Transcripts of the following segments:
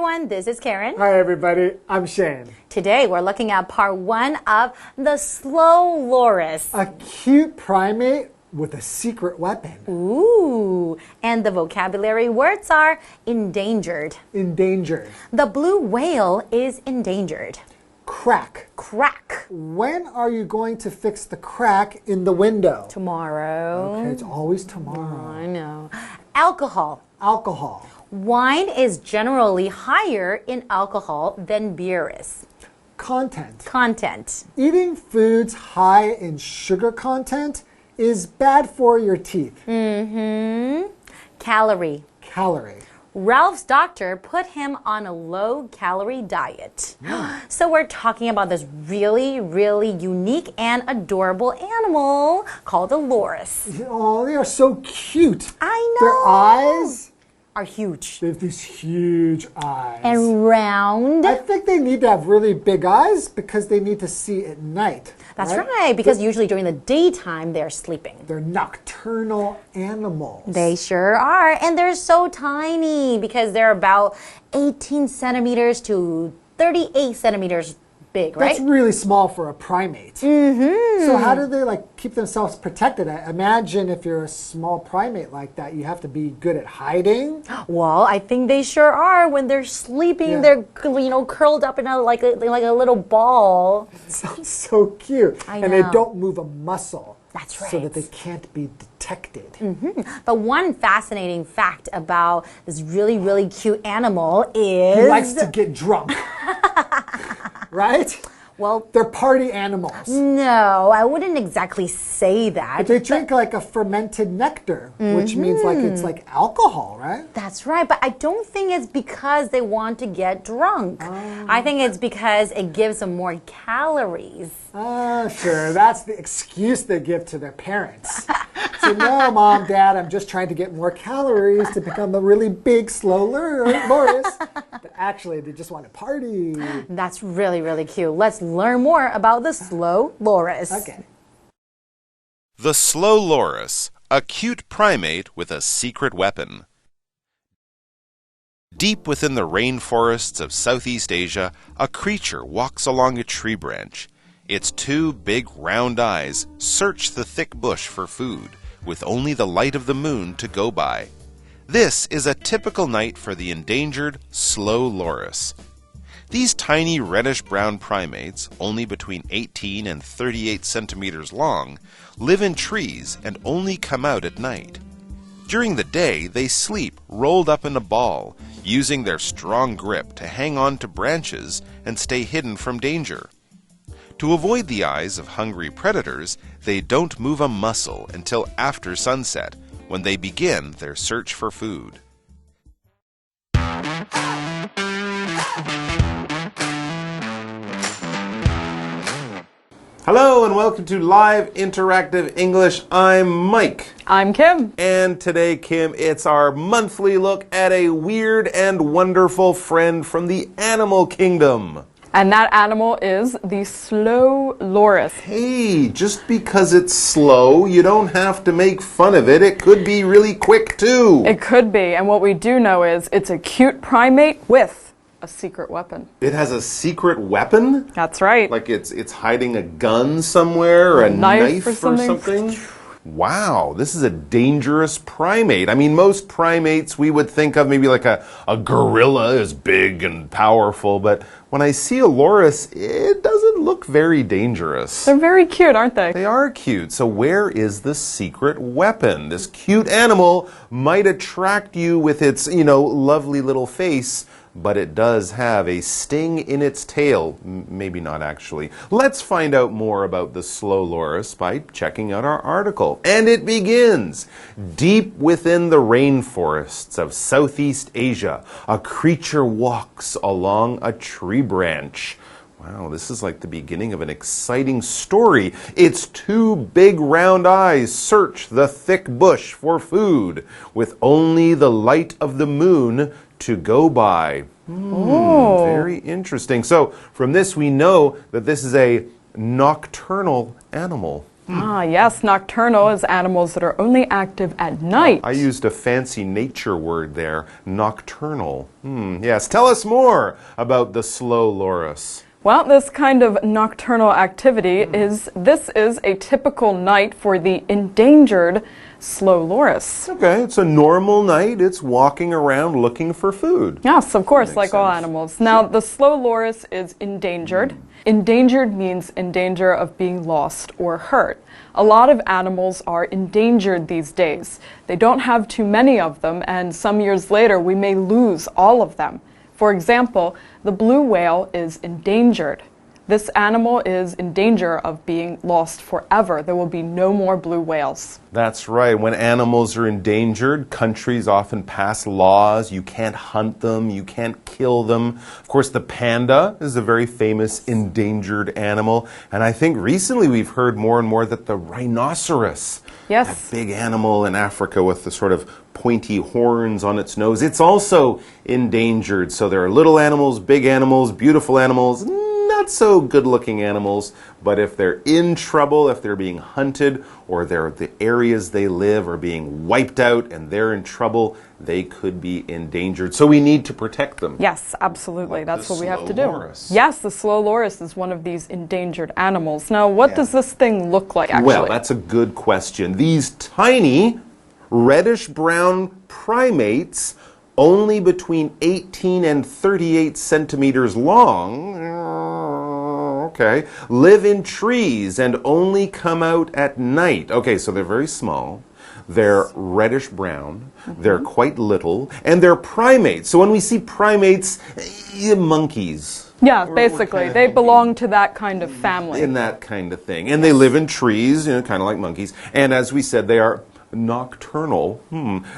everyone, this is Karen. Hi everybody, I'm Shane. Today we're looking at part 1 of the slow loris. A cute primate with a secret weapon. Ooh, and the vocabulary words are endangered. Endangered. The blue whale is endangered. Crack. Crack. When are you going to fix the crack in the window? Tomorrow. Okay, it's always tomorrow. I know. Alcohol. Alcohol. Wine is generally higher in alcohol than beer is. Content. Content. Eating foods high in sugar content is bad for your teeth. Calorie. Calorie. Ralph's doctor put him on a low-calorie diet. So we're talking about this really, really unique and adorable animal called a loris. Oh, they are so cute. I Their know. eyes Are huge. They have these huge eyes. And round. I think they need to have really big eyes because they need to see at night. That's right, because usually during the daytime they're sleeping. They're nocturnal animals. They sure are. And they're so tiny because they're about 18 centimeters to 38 centimeters big, right? That's really small for a primate. So how do they keep themselves protected? I imagine if you're a small primate like that, you have to be good at hiding. Well, I think they sure are. When they're sleeping, they're curled up in like a little ball. Sounds so cute. I And they know. don't move a muscle. That's So right. that they can't be detected. But one fascinating fact about this really, really cute animal is... He likes to get drunk. Right? Well, They're party animals. no, I wouldn't exactly say that. They drink like a fermented nectar, which means it's like alcohol, right? That's right, but I don't think it's because they want to get drunk. I think it's because it gives them more calories. Sure. That's the excuse they give to their parents. So, no, Mom, Dad, I'm just trying to get more calories to become a really big, slow loris. But actually, they just want to party. That's really, really cute. Let's learn more about the slow loris. Okay. The slow loris, a cute primate with a secret weapon. Deep within the rainforests of Southeast Asia, a creature walks along a tree branch. Its two big round eyes search the thick bush for food, with only the light of the moon to go by. This is a typical night for the endangered slow loris. These tiny reddish-brown primates, only between 18 and 38 centimeters long, live in trees and only come out at night. During the day, they sleep rolled up in a ball, using their strong grip to hang on to branches and stay hidden from danger. To avoid the eyes of hungry predators, they don't move a muscle until after sunset, when they begin their search for food. Hello and welcome to Live Interactive English. I'm Mike. I'm Kim. And today, Kim, it's our monthly look at a weird and wonderful friend from the animal kingdom. And that animal is the slow loris. Hey, just because it's slow, you don't have to make fun of it. It could be really quick, too. It could be, and what we do know is it's a cute primate with a secret weapon. It has a secret weapon? That's right. Like it's hiding a gun somewhere, or a knife or something? Wow, this is a dangerous primate. I mean, most primates we would think of maybe like a gorilla is big and powerful, but when I see a loris, it doesn't look very dangerous. They're very cute, aren't they? They are cute. So where is the secret weapon? This cute animal might attract you with its, lovely little face, but it does have a sting in its tail. Maybe not actually. Let's find out more about the slow loris by checking out our article. And it begins. Deep within the rainforests of Southeast Asia, a creature walks along a tree branch. Wow, this is like the beginning of an exciting story. Its two big round eyes search the thick bush for food, with only the light of the moon to go by. Very interesting. So from this we know that this is a nocturnal animal. Ah, yes, nocturnal is animals that are only active at night. I used a fancy nature word there, nocturnal. Yes, tell us more about the slow loris. Well, this kind of nocturnal activity is a typical night for the endangered slow loris. Okay, it's a normal night. It's walking around looking for food. Yes, of course, like all sense. animals. Now, the slow loris is endangered. Endangered means in danger of being lost or hurt. A lot of animals are endangered these days. They don't have too many of them, and some years later we may lose all of them. For example, the blue whale is endangered. This animal is in danger of being lost forever. There will be no more blue whales. That's right. When animals are endangered, countries often pass laws. You can't hunt them, you can't kill them. Of course, the panda is a very famous endangered animal. And I think recently we've heard more and more that the rhinoceros, Yes. that big animal in Africa with the sort of pointy horns on its nose, it's also endangered. So there are little animals, big animals, beautiful animals, not so good-looking animals, but if they're in trouble, if they're being hunted, or the areas they live are being wiped out and they're in trouble, they could be endangered. So we need to protect them. Yes, absolutely. Like That's the what we have to slow do. loris. Yes, the slow loris is one of these endangered animals. Now, what does this thing look like, actually? Well, that's a good question. These tiny reddish-brown primates, only between 18 and 38 centimeters long, okay, live in trees and only come out at night. Okay, so they're very small. They're reddish-brown. They're quite little. And they're primates. So when we see primates, monkeys. Yeah, We're basically. kind of They belong to that kind of family. in that kind of thing. And they live in trees, kind of like monkeys. And as we said, they are nocturnal.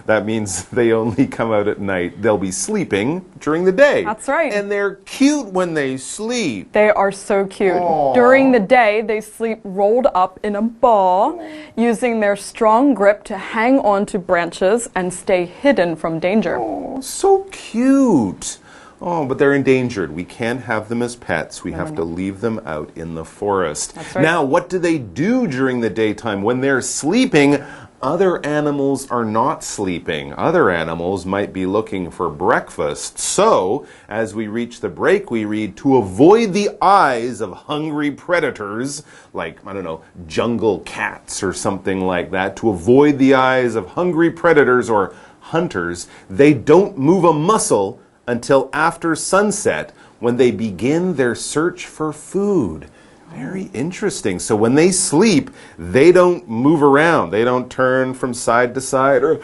That means they only come out at night. They'll be sleeping during the day. That's right. And they're cute when they sleep. They are so cute. During the day, they sleep rolled up in a ball, using their strong grip to hang onto branches and stay hidden from danger. Oh, so cute. Oh, but they're endangered. We can't have them as pets. We have to leave them out in the forest. That's right. Now, what do they do during the daytime? When they're sleeping, other animals are not sleeping. Other animals might be looking for breakfast. So, as we reach the break, we read, to avoid the eyes of hungry predators, like, I don't know, jungle cats or something like that, to avoid the eyes of hungry predators or hunters, they don't move a muscle until after sunset, when they begin their search for food. Very interesting. So when they sleep, they don't move around. They don't turn from side to side or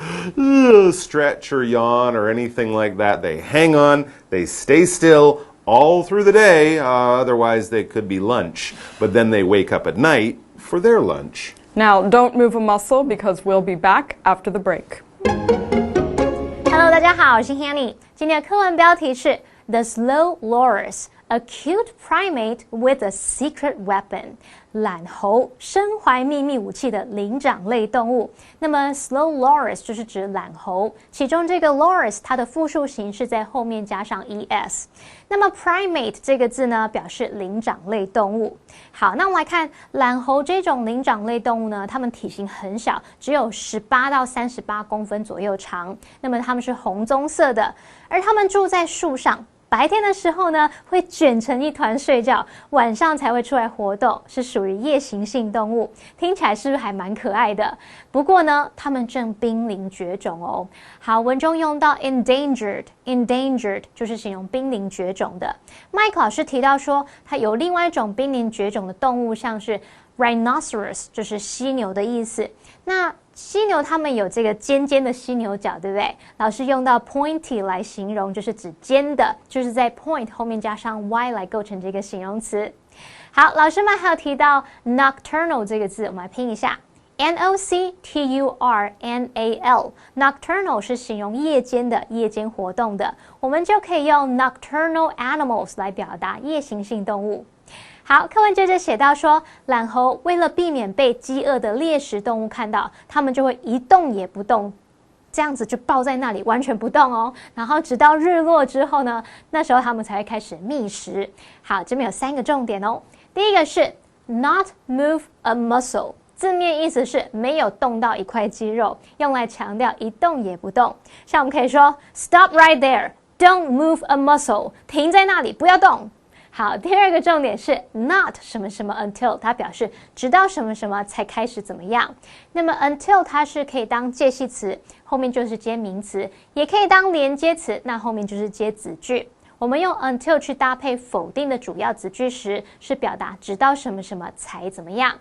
stretch or yawn or anything like that. They hang on. They stay still all through the day. Otherwise, they could be lunch. But then they wake up at night for their lunch. Now, don't move a muscle because we'll be back after the break. Hello， 大家好，我是 Hanny。今天的课文标题是 The Slow Loris。A cute primate with a secret weapon， 懒猴，身怀秘密武器的灵长类动物。那么 slow loris 就是指懒猴，其中这个 loris 它的复数形是在后面加上 es。那么 primate 这个字呢，表示灵长类动物。好，那我们来看懒猴这种灵长类动物呢，它们体型很小，只有18到38公分左右长。那么它们是红棕色的，而它们住在树上。白天的时候呢，会卷成一团睡觉，晚上才会出来活动，是属于夜行性动物。听起来是不是还蛮可爱的？不过呢，它们正濒临绝种哦。好，文中用到 endangered 就是形容濒临绝种的。麦克老师提到说，它有另外一种濒临绝种的动物，像是 rhinoceros， 就是犀牛的意思。那犀牛它们有这个尖尖的犀牛角，对不对？老师用到 pointy 来形容，就是指尖的，就是在 point 后面加上 y 来构成这个形容词。好，老师们还有提到 nocturnal 这个字，我们来拼一下 nocturnal。nocturnal 是形容夜间的、夜间活动的，我们就可以用 nocturnal animals 来表达夜行性动物。好，课文接着写到说，懒猴为了避免被饥饿的猎食动物看到，它们就会一动也不动，这样子就抱在那里完全不动哦。然后直到日落之后呢，那时候它们才会开始觅食。好，这边有3个重点哦。第一个是 not move a muscle，字面意思是没有动到一块肌肉，用来强调一动也不动。像我们可以说 Stop right there, don't move a muscle， 停在那里，不要动。好，第二个重点是 not 什么什么 until， 它表示直到什么什么才开始怎么样。那么 until 它是可以当介系词，后面就是接名词，也可以当连接词，那后面就是接子句。我们用 until 去搭配否定的主要子句时，是表达直到什么什么才怎么样。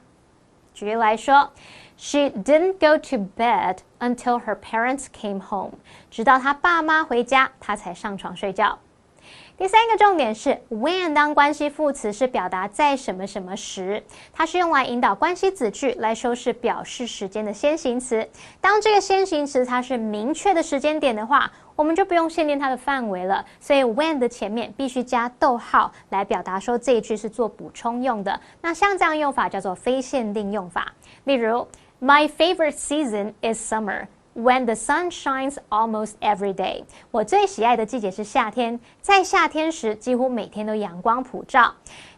举例来说 She didn't go to bed until her parents came home， 直到她爸妈回家，她才上床睡觉。第三个重点是 when 当关系副词是表达在什么什么时，它是用来引导关系子句来修饰表示时间的先行词。当这个先行词它是明确的时间点的话，我们就不用限定它的范围了，所以 when 的前面必须加逗号来表达说这一句是做补充用的。那像这样用法叫做非限定用法。例如 My favorite season is summer.When the sun shines almost every day， 我最喜爱的季节是夏天，在夏天时几乎每天都阳光普照。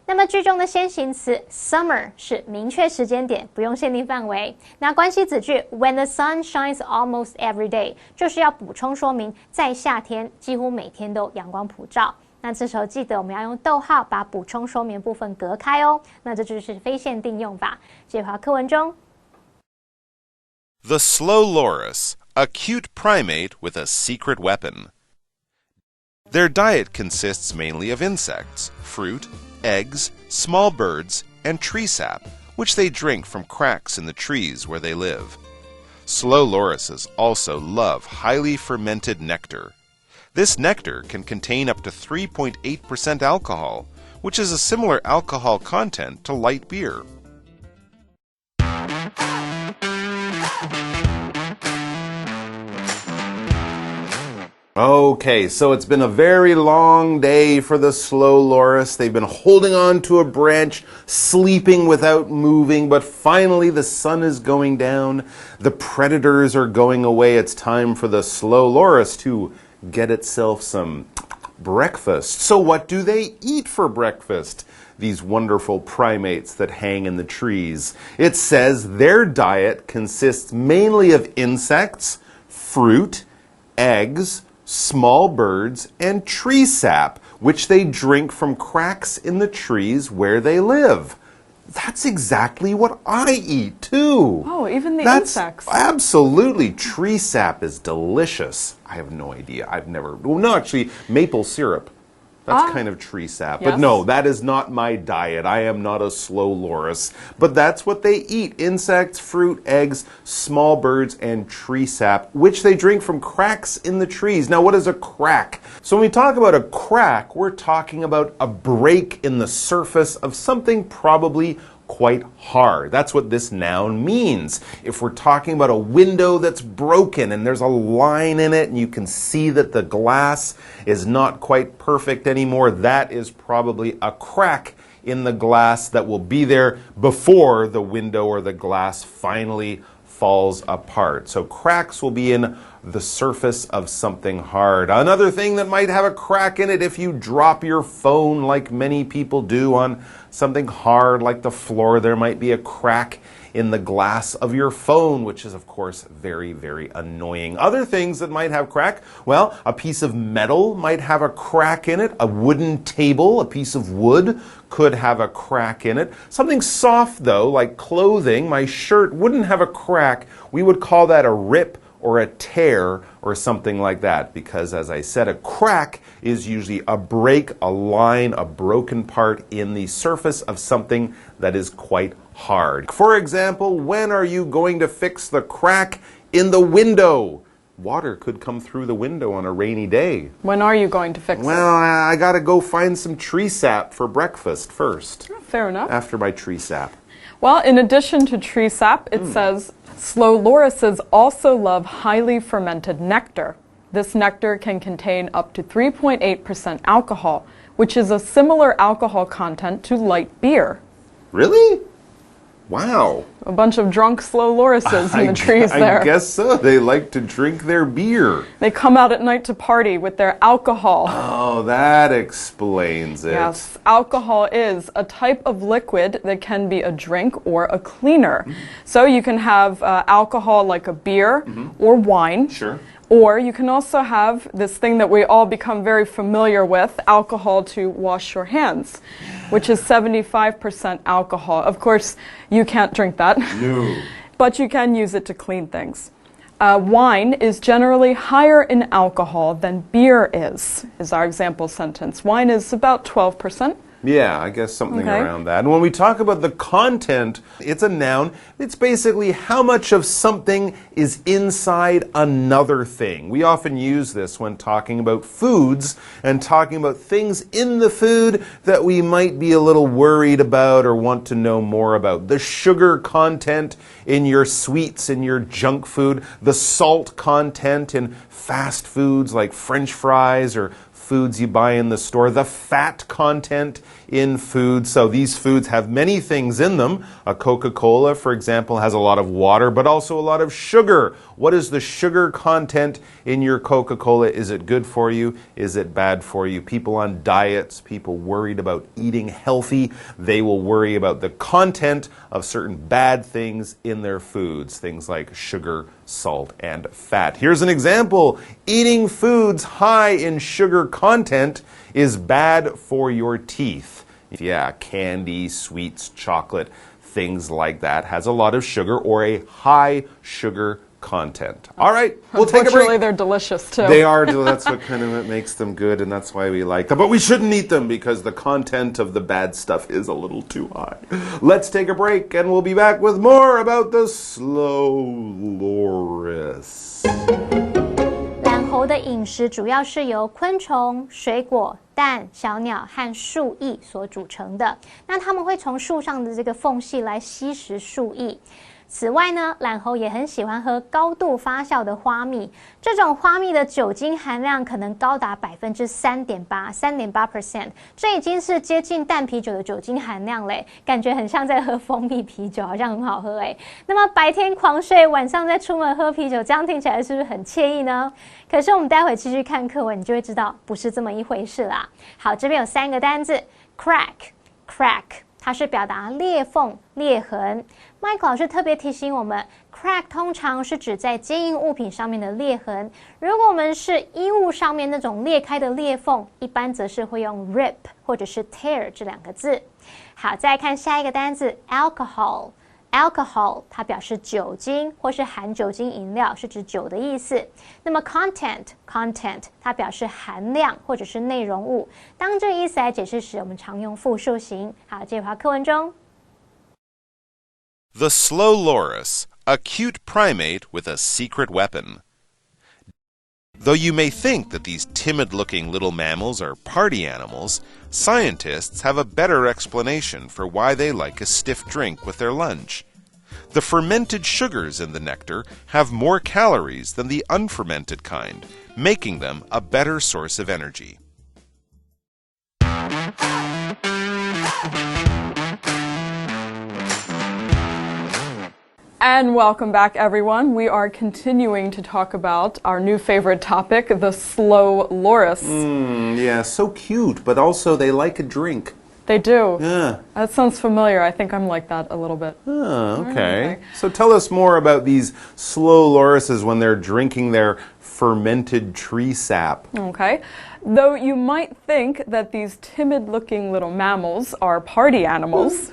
那么句中的先行词 summer 是明确时间点，不用限定范围。那关系子句 when the sun shines almost every day 就是要补充说明在夏天几乎每天都阳光普照。那这时候记得我们要用逗号把补充说明部分隔开哦。那这就是非限定用法。这句话课文中The slow loris, a cute primate with a secret weapon. Their diet consists mainly of insects, fruit, eggs, small birds, and tree sap, which they drink from cracks in the trees where they live. Slow lorises also love highly fermented nectar. This nectar can contain up to 3.8% alcohol, which is a similar alcohol content to light beer. Okay, so it's been a very long day for the slow loris. They've been holding on to a branch, sleeping without moving, but finally the sun is going down. The predators are going away. It's time for the slow loris to get itself some breakfast. So what do they eat for breakfast? These wonderful primates that hang in the trees. It says their diet consists mainly of insects, fruit, eggs, small birds, and tree sap, which they drink from cracks in the trees where they live. That's exactly what I eat too. Oh, even the insects. Absolutely. Tree sap is delicious. I have no idea. I've never, well, no, actually, maple syrup. That's kind of tree sap. Yes. But no, that is not my diet. I am not a slow loris. But that's what they eat. Insects, fruit, eggs, small birds, and tree sap, which they drink from cracks in the trees. Now, what is a crack? So when we talk about a crack, we're talking about a break in the surface of something probably quite hard. That's what this noun means. If we're talking about a window that's broken and there's a line in it and you can see that the glass is not quite perfect anymore, that is probably a crack in the glass that will be there before the window or the glass finally falls apart. So cracks will be in the surface of something hard. Another thing that might have a crack in it, if you drop your phone like many people do on something hard like the floor, there might be a crack in the glass of your phone, which is of course very, very annoying. Other things that might have crack, well, a piece of metal might have a crack in it. A wooden table, a piece of wood could have a crack in it. Something soft though, like clothing, my shirt wouldn't have a crack. We would call that a rip or a tear or something like that, because as I said, a crack is usually a break, a line, a broken part in the surface of something that is quite hard. For example, when are you going to fix the crack in the window? Water could come through the window on a rainy day. When are you going to fix it? Well, I gotta go find some tree sap for breakfast first. Fair enough. After my tree sap. Well, in addition to tree sap, it says slow lorises also love highly fermented nectar. This nectar can contain up to 3.8% alcohol, which is a similar alcohol content to light beer. Really? Wow. A bunch of drunk slow lorises in the trees there. I guess so. They like to drink their beer. They come out at night to party with their alcohol. Oh, that explains it. Yes, alcohol is a type of liquid that can be a drink or a cleaner. So you can have alcohol like a beer or wine. Sure. Or you can also have this thing that we all become very familiar with, alcohol to wash your hands, which is 75% alcohol. Of course, you can't drink that. No. But you can use it to clean things. Wine is generally higher in alcohol than beer is our example sentence. Wine is about 12%. Yeah, I guess something around that. And when we talk about the content, it's a noun. It's basically how much of something is inside another thing. We often use this when talking about foods and talking about things in the food that we might be a little worried about or want to know more about. The sugar content in your sweets, in your junk food, the salt content in fast foods like French fries or foods you buy in the store, the fat content in food. So these foods have many things in them. A Coca-Cola, for example, has a lot of water, but also a lot of sugar. What is the sugar content in your Coca-Cola? Is it good for you? Is it bad for you? People on diets, people worried about eating healthy, they will worry about the content of certain bad things in their foods, things like sugar, salt, and fat. Here's an example. Eating foods high in sugar content is bad for your teeth. Yeah, candy, sweets, chocolate, things like that has a lot of sugar or a high sugar content. All right, we'll take a break. Unfortunately, they're delicious too. They are. That's what kind of makes them good, and that's why we like them. But we shouldn't eat them because the content of the bad stuff is a little too high. Let's take a break, and we'll be back with more about the slow loris. 懒猴的饮食主要是由昆虫、水果、蛋、小鸟和树液所组成的。那它们会从树上的这个缝隙来吸食树液。此外呢，懒猴也很喜欢喝高度发酵的花蜜，这种花蜜的酒精含量可能高达3.8%，这已经是接近淡啤酒的酒精含量嘞，感觉很像在喝蜂蜜啤酒，好像很好喝哎。那么白天狂睡，晚上再出门喝啤酒，这样听起来是不是很惬意呢？可是我们待会继续看课文，你就会知道不是这么一回事啦。好，这边有3个单字 ，crack，它是表达裂缝、裂痕。Mike 老师特别提醒我们 ，crack 通常是指在坚硬物品上面的裂痕。如果我们是衣物上面那种裂开的裂缝，一般则是会用 rip 或者是 tear 这2个字。好，再来看下一个单字 alcohol。Alcohol 它表示酒精或是含酒精饮料，是指酒的意思。那么 content 它表示含量或者是内容物。当这个意思来解释时，我们常用复数型。好，这句话课文中。The slow loris, a cute primate with a secret weapon. Though you may think that these timid-looking little mammals are party animals, scientists have a better explanation for why they like a stiff drink with their lunch. The fermented sugars in the nectar have more calories than the unfermented kind, making them a better source of energy. And welcome back, everyone. We are continuing to talk about our new favorite topic, the slow loris. Yeah, so cute, but also they like a drink. They do. Yeah. That sounds familiar. I think I'm like that a little bit. Oh, okay. So tell us more about these slow lorises when they're drinking their fermented tree sap. Okay. Though you might think that these timid-looking little mammals are party animals,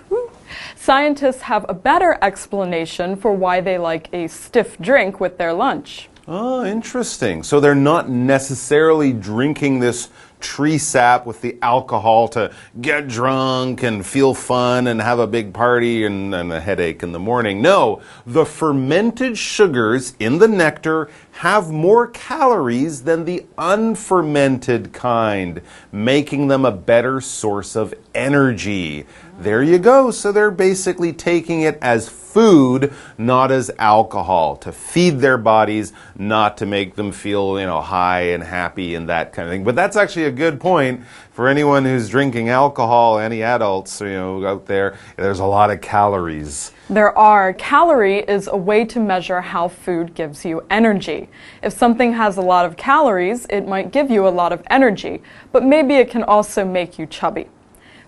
scientists have a better explanation for why they like a stiff drink with their lunch. Oh, interesting. So they're not necessarily drinking this tree sap with the alcohol to get drunk and feel fun and have a big party and a headache in the morning. No, the fermented sugars in the nectar have more calories than the unfermented kind, making them a better source of energy. There you go. So they're basically taking it as food, not as alcohol, to feed their bodies, not to make them feel, high and happy and that kind of thing. But that's actually a good point. For anyone who's drinking alcohol, any adults, out there, there's a lot of calories. There are. Calorie is a way to measure how food gives you energy. If something has a lot of calories, it might give you a lot of energy, but maybe it can also make you chubby.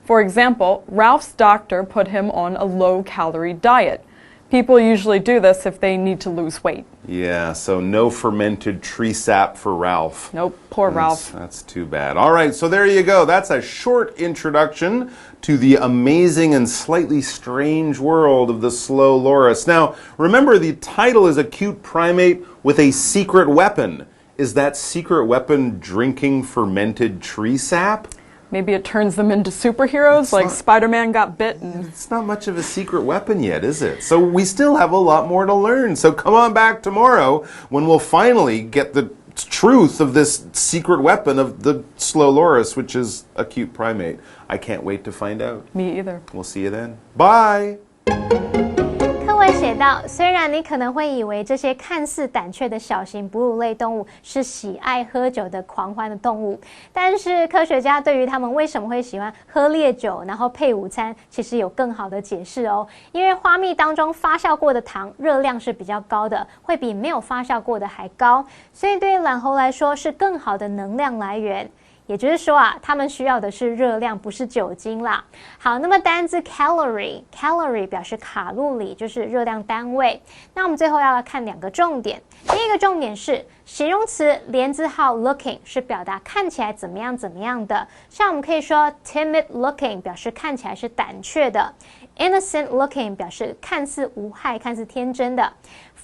For example, Ralph's doctor put him on a low-calorie diet. People usually do this if they need to lose weight. Yeah, so no fermented tree sap for Ralph. Nope, poor Ralph. That's too bad. All right, so there you go. That's a short introduction to the amazing and slightly strange world of the slow loris. Now, remember, the title is A Cute Primate with a Secret Weapon. Is that secret weapon drinking fermented tree sap? Maybe it turns them into superheroes, like Spider-Man got bit. It's not much of a secret weapon yet, is it? So we still have a lot more to learn. So come on back tomorrow when we'll finally get the truth of this secret weapon of the slow loris, which is a cute primate. I can't wait to find out. Me either. We'll see you then. Bye! 课文写到，虽然你可能会以为这些看似胆怯的小型哺乳类动物是喜爱喝酒的狂欢的动物，但是科学家对于他们为什么会喜欢喝烈酒然后配午餐，其实有更好的解释哦。因为花蜜当中发酵过的糖热量是比较高的，会比没有发酵过的还高，所以对于懒猴来说是更好的能量来源。也就是说啊，他们需要的是热量，不是酒精啦。好，那么单字 calorie 表示卡路里，就是热量单位。那我们最后要来看两个重点。第一个重点是形容词连字号 looking 是表达看起来怎么样怎么样的，像我们可以说 timid looking 表示看起来是胆怯的， innocent looking 表示看似无害、看似天真的。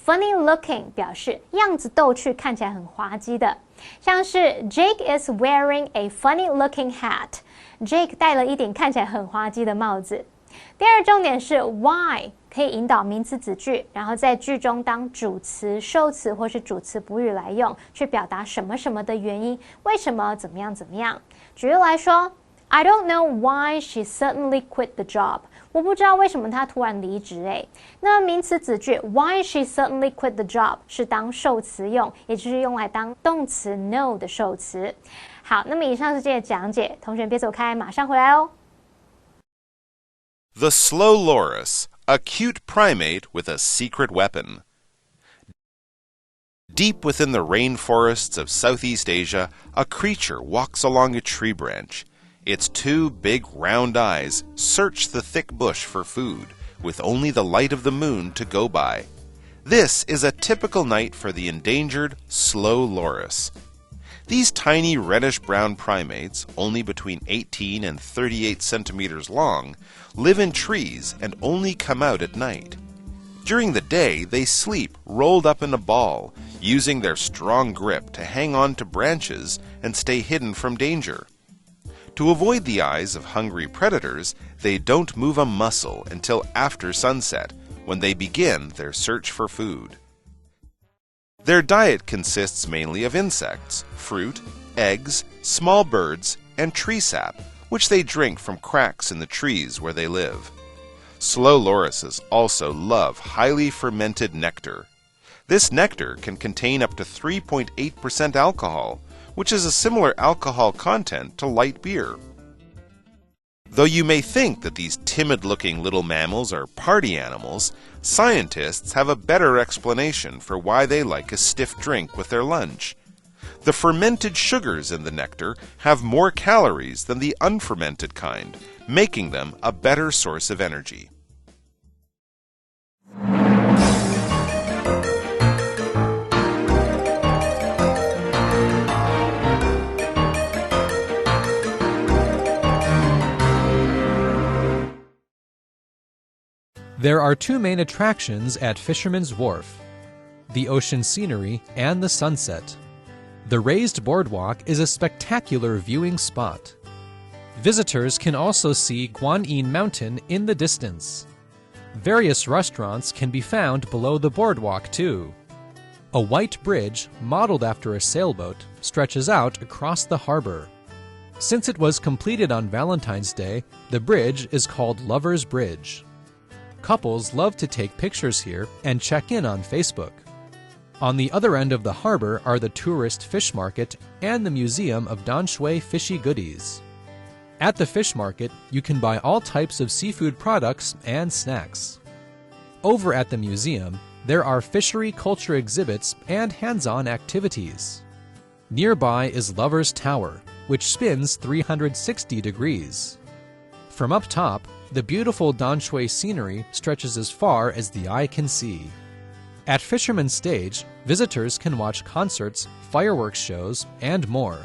Funny looking 表示样子逗趣，看起来很滑稽的，像是 Jake is wearing a funny looking hat. Jake 戴了一顶看起来很滑稽的帽子。第二重点是 why 可以引导名词子句，然后在句中当主词、受词或是主词补语来用，去表达什么什么的原因，为什么怎么样怎么样。举例来说 I don't know why she suddenly quit the job. 我不知道为什么她突然离职那名词子句 why she suddenly quit the job 是当受词用，也就是用来当动词 know 的受词。好，那么以上是这些讲解，同学别走开，马上回来哦。The slow loris, a cute primate with a secret weapon. Deep within the rainforests of Southeast Asia, a creature walks along a tree branch. Its two big round eyes search the thick bush for food, with only the light of the moon to go by. This is a typical night for the endangered slow loris. These tiny reddish-brown primates, only between 18 and 38 centimeters long, live in trees and only come out at night. During the day, they sleep rolled up in a ball, using their strong grip to hang on to branches and stay hidden from danger. To avoid the eyes of hungry predators, they don't move a muscle until after sunset, when they begin their search for food. Their diet consists mainly of insects, fruit, eggs, small birds, and tree sap, which they drink from cracks in the trees where they live. Slow lorises also love highly fermented nectar. This nectar can contain up to 3.8% alcohol, which is a similar alcohol content to light beer. Though you may think that these timid-looking little mammals are party animals, scientists have a better explanation for why they like a stiff drink with their lunch. The fermented sugars in the nectar have more calories than the unfermented kind, making them a better source of energy. There are two main attractions at Fisherman's Wharf: the ocean scenery and the sunset. The raised boardwalk is a spectacular viewing spot. Visitors can also see Guanyin Mountain in the distance. Various restaurants can be found below the boardwalk too. A white bridge, modeled after a sailboat, stretches out across the harbor. Since it was completed on Valentine's Day, the bridge is called Lover's Bridge. Couples love to take pictures here and check in on Facebook. On the other end of the harbor are the tourist fish market and the Museum of Danshui Fishy Goodies. At the fish market, you can buy all types of seafood products and snacks. Over at the museum, there are fishery culture exhibits and hands-on activities. Nearby is Lover's Tower, which spins 360 degrees. From up top, the beautiful Danshui scenery stretches as far as the eye can see. At Fisherman's Stage, visitors can watch concerts, fireworks shows, and more.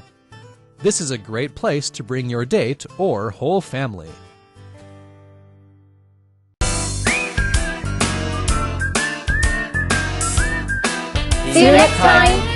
This is a great place to bring your date or whole family. See you next time!